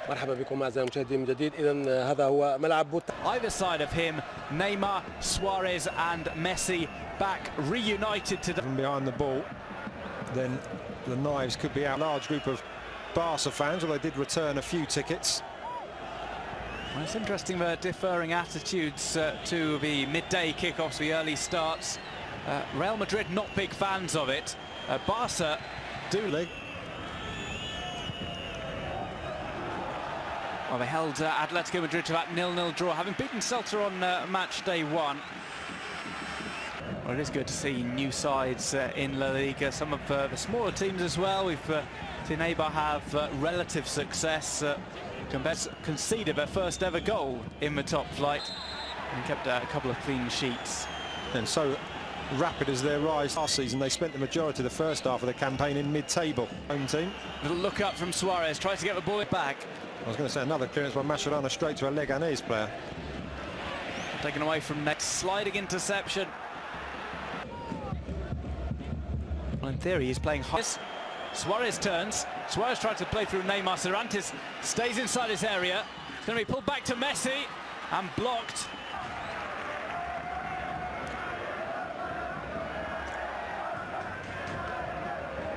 مرحبا بكم أعزائي المشاهدين من جديد. إذا هذا هو ملعب Either side of him, Neymar, Suarez and Messi back reunited today. From behind the ball, then the knives could be out. A large group of Barca fans, although they did return a few tickets. Well, it's interesting the differing attitudes to the midday kickoffs, the early starts. Real Madrid not big fans of it. Barca do. Well, they held Atletico Madrid to that 0-0 draw, having beaten Celta on match day one. Well, it is good to see new sides in La Liga, some of the smaller teams as well. We've seen Eibar have relative success, conceded their first ever goal in the top flight and kept a couple of clean sheets. And so rapid as their rise last season, they spent the majority of the first half of the campaign in mid-table. Home team. Little look up from Suarez, tries to get the ball back. I was going to say another clearance by Mascherano straight to a Leganes player. Taken away from next, sliding interception. Well, in theory, he's playing high. Suarez turns. Suarez tries to play through Neymar. Cervantes stays inside his area. It's going to be pulled back to Messi and blocked.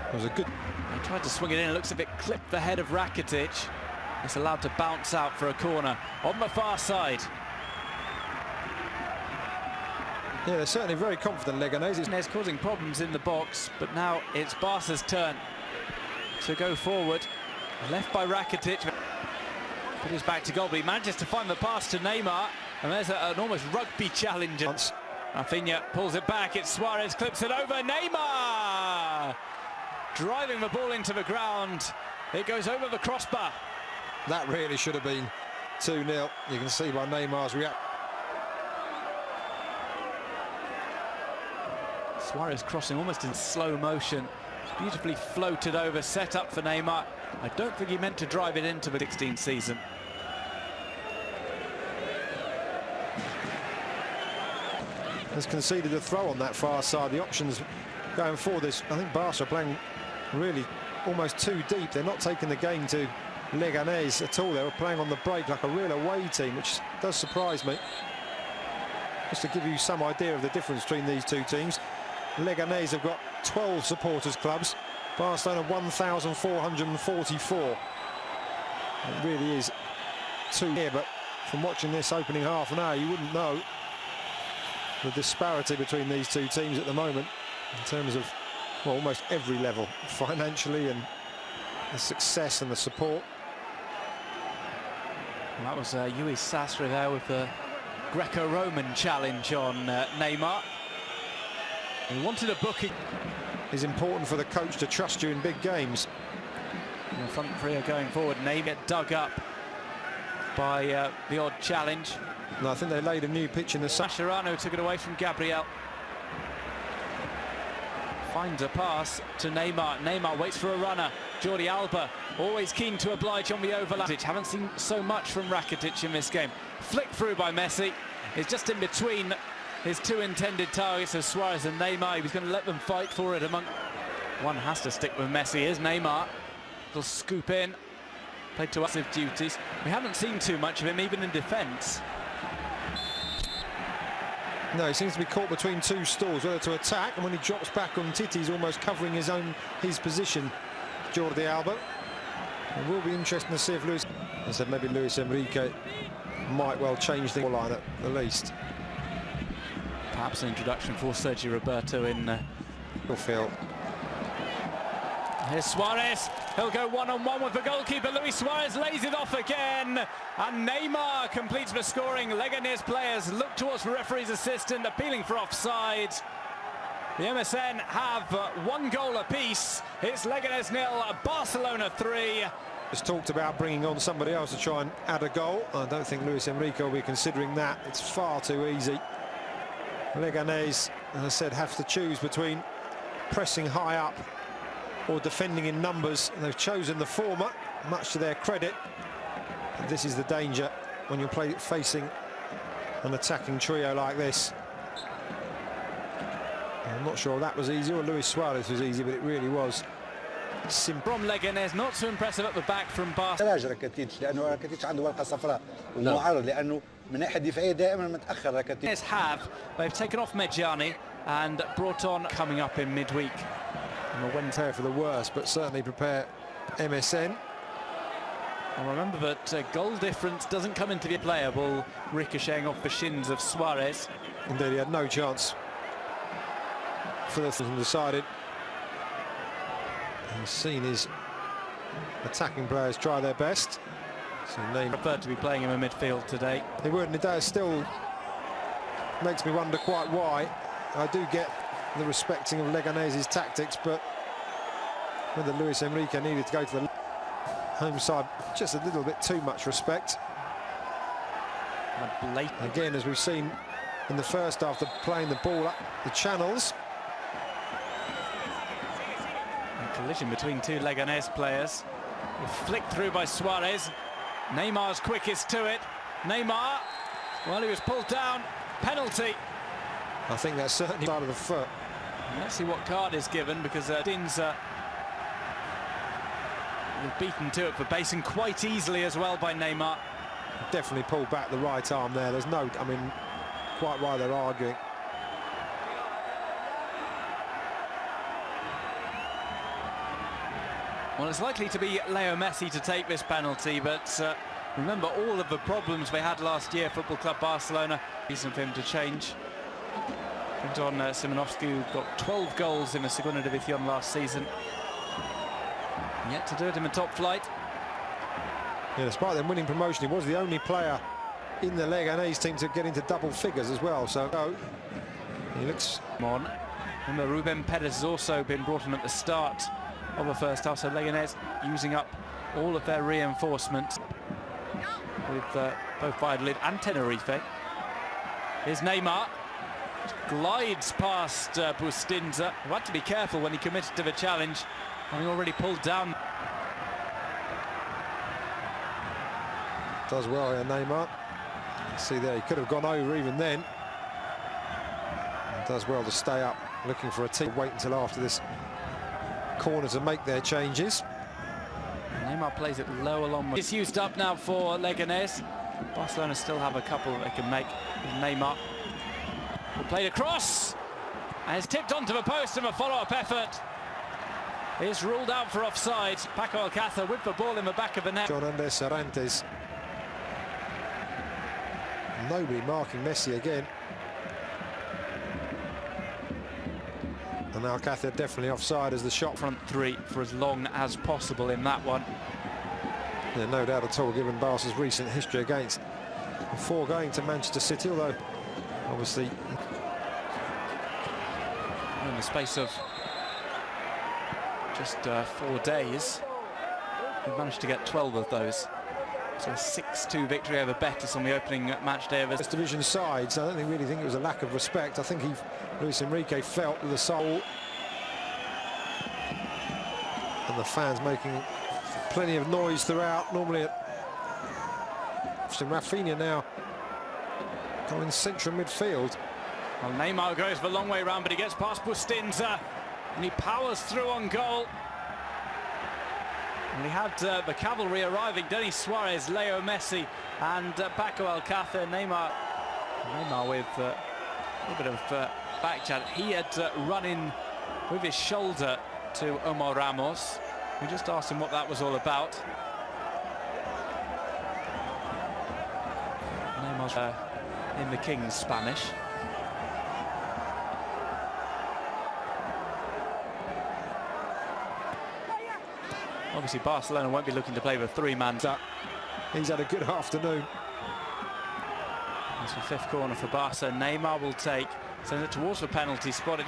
It was a good. He tried to swing it in. It looks a bit clipped the head of Rakitic. It's allowed to bounce out for a corner on the far side. Yeah, they're certainly very confident, Leganes. It's causing problems in the box, but now it's Barca's turn to go forward. Left by Rakitic. Put his back to goal, but he manages to find the pass to Neymar, and there's an almost rugby challenge. Rafinha pulls it back. It's Suarez, clips it over. Neymar driving the ball into the ground. It goes over the crossbar. That really should have been 2-0. You can see by Neymar's reaction. Suarez crossing almost in slow motion. Beautifully floated over, set up for Neymar. I don't think he meant to drive it into the 16th season. Has conceded a throw on that far side. The options going forward is, I think Barca are playing really almost too deep. They're not taking the game to Leganes at all. They were playing on the break like a real away team, which does surprise me. Just to give you some idea of the difference between these two teams, Leganes have got 12 supporters clubs, Barcelona 1,444. It really is too here, but from watching this opening half an hour, you wouldn't know the disparity between these two teams at the moment in terms of, well, almost every level, financially and the success and the support. And that was Luis Sastre there with the Greco-Roman challenge on Neymar. He wanted a booking. It's important for the coach to trust you in big games. And the front three are going forward. Neymar get dug up by the odd challenge. And I think they laid a new pitch in the sun. Mascherano took it away from Gabriel. Finds a pass to Neymar. Neymar waits for a runner. Jordi Alba always keen to oblige on the overlap. Haven't seen so much from Rakitic in this game. Flicked through by Messi. It's just in between his two intended targets of Suarez and Neymar. He was going to let them fight for it among. One has to stick with Messi. Here's Neymar. He'll scoop in. Played to active duties. We haven't seen too much of him, even in defence. No, he seems to be caught between two stools, whether to attack, and when he drops back on Titi, he's almost covering his position, Jordi Alba. It will be interesting to see if Luis, I said maybe Luis Enrique might well change the line at the least. Perhaps an introduction for Sergio Roberto in Field. Here's Suarez. He'll go one-on-one with the goalkeeper. Luis Suarez lays it off again. And Neymar completes the scoring. Leganes players look towards the referee's assistant, appealing for offside. The MSN have one goal apiece. It's Leganes 0, Barcelona 3. Has talked about bringing on somebody else to try and add a goal. I don't think Luis Enrique will be considering that. It's far too easy. Leganes, as I said, have to choose between pressing high up or defending in numbers. They've chosen the former, much to their credit. And this is the danger when you're facing an attacking trio like this. I'm not sure that was easy, or Luis Suarez was easy, but it really was From Leganes, not so impressive at the back from Barca. لا راكيتيتش لانه راكيتيتش عنده ورقه صفراء ومعرض لانه من الناحيه الدفاعيه دائما متاخر راكيتيتش. They've taken off Medjani and brought on coming up in midweek. And we'll prepare for the worst, but certainly prepare MSN. And remember that goal difference doesn't come into the player. Ball ricocheting off the shins of Suarez. Indeed, he had no chance for this and decided. He's seen his attacking players try their best. So Neymar Preferred to be playing him in midfield today. He would, and it does still makes me wonder quite why. I do get the respecting of Leganes' tactics, but whether Luis Enrique needed to go to the home side, just a little bit too much respect. Again, as we've seen in the first half, they're playing the ball up the channels. A collision between two Leganes players. Flicked through by Suarez. Neymar's quickest to it. Neymar, well, he was pulled down. Penalty. I think that's certainly part of the foot. Let's see what card is given, because Dinza was beaten to it for Basin quite easily as well by Neymar. Definitely pulled back the right arm there. There's no, I mean, quite why they're arguing. Well, it's likely to be Leo Messi to take this penalty, but remember all of the problems they had last year, Football Club Barcelona. Reason for him to change. Anton Simonovsky, who got 12 goals in the Segunda División last season. Yet to do it in the top flight. Yeah, despite them winning promotion, he was the only player in the Leganes team to get into double figures as well. So he looks on. Remember, Ruben Perez has also been brought in at the start of the first half, so Leganes using up all of their reinforcements with both Valladolid and Tenerife. Here's Neymar. Glides past Bustinza, who had to be careful when he committed to the challenge, having already pulled down. Does well here, Neymar. See there, he could have gone over even then. And does well to stay up, looking for a team. Wait until after this corner to make their changes. Neymar plays it low along. It's used up now for Leganes. Barcelona still have a couple that they can make. Neymar will play across, and it's tipped onto the post, and a follow-up effort is ruled out for offside. Paco Alcácer with the ball in the back of the net. John Andres Sarantes. Nobody marking Messi again. And Alcácer definitely offside as the shot. Front three for as long as possible in that one. Yeah, no doubt at all, given Barca's recent history against before going to Manchester City, although obviously in the space of just 4 days, we've managed to get 12 of those. So a 6-2 victory over Betis on the opening match day of this division side. So I don't really think it was a lack of respect. I think Luis Enrique felt with the soul, and the fans making plenty of noise throughout. Normally Rafinha now going central midfield. Well, Neymar goes the long way round, but he gets past Bustinza and he powers through on goal. And he had the cavalry arriving: Denis Suarez, Leo Messi and Paco Alcácer. Neymar with a little bit of back chat. He had run in with his shoulder to Omar Ramos. We just asked him what that was all about. Neymar's in the King's Spanish. Obviously, Barcelona won't be looking to play with 3-man. He's had a good afternoon. That's the fifth corner for Barca. Neymar will take, send it towards the penalty spot. It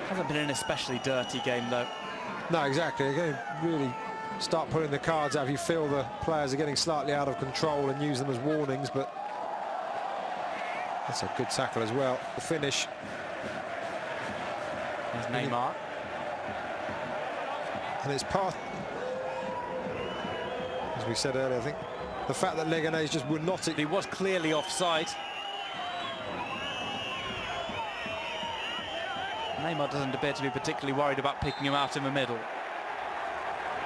hasn't been an especially dirty game, though. No, exactly. Again, really start putting the cards out if you feel the players are getting slightly out of control, and use them as warnings. But that's a good tackle as well. The finish. There's Neymar. And it's part, as we said earlier, I think the fact that Leganes just would not. He was clearly offside. Neymar doesn't appear to be particularly worried about picking him out in the middle.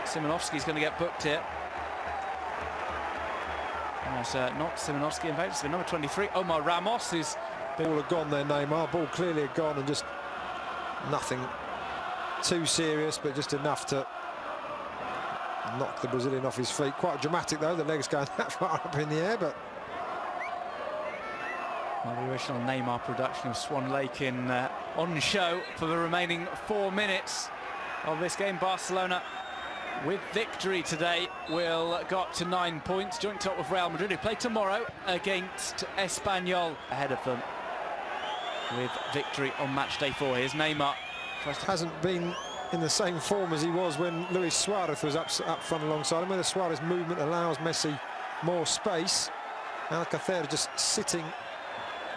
Szymanowski's going to get booked here. It's not Szymanowski, in fact, it's number 23, Omar Ramos, who's... Ball had gone there, Neymar. Ball clearly had gone, and just nothing too serious, but just enough to knock the Brazilian off his feet. Quite dramatic, though, the legs going that far up in the air, but... Well, the original Neymar production of Swan Lake on show for the remaining 4 minutes of this game. Barcelona, with victory today, will go up to 9 points, joint top with Real Madrid, who play tomorrow against Espanyol, ahead of them with victory on match day 4. Here's Neymar. Hasn't been in the same form as he was when Luis Suarez was up front alongside him. Where the Suarez movement allows Messi more space, Alcacer just sitting,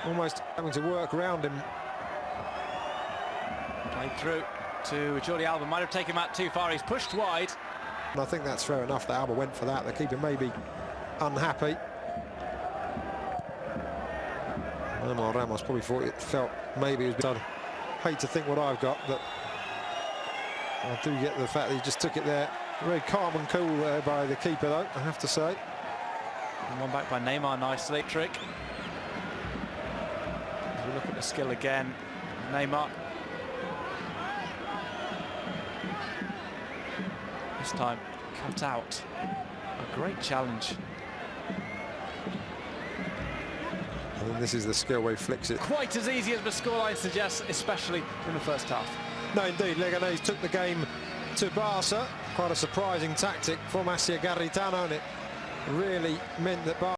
almost having to work around him. Played through to Jordi Alba, might have taken him out too far, he's pushed wide. And I think that's fair enough that Alba went for that. The keeper may be unhappy. Omar Ramos probably felt maybe he was... I hate to think what I've got, but I do get the fact that he just took it there. Very calm and cool there by the keeper, though, I have to say. And one back by Neymar, nicely. Trick. As we look at the skill again, Neymar. This time, cut out. A great challenge. And this is the skill where he flicks it. Quite as easy as the scoreline suggests, especially in the first half. No, indeed, Leganes took the game to Barca. Quite a surprising tactic from Asia Garritano, and it really meant that Barca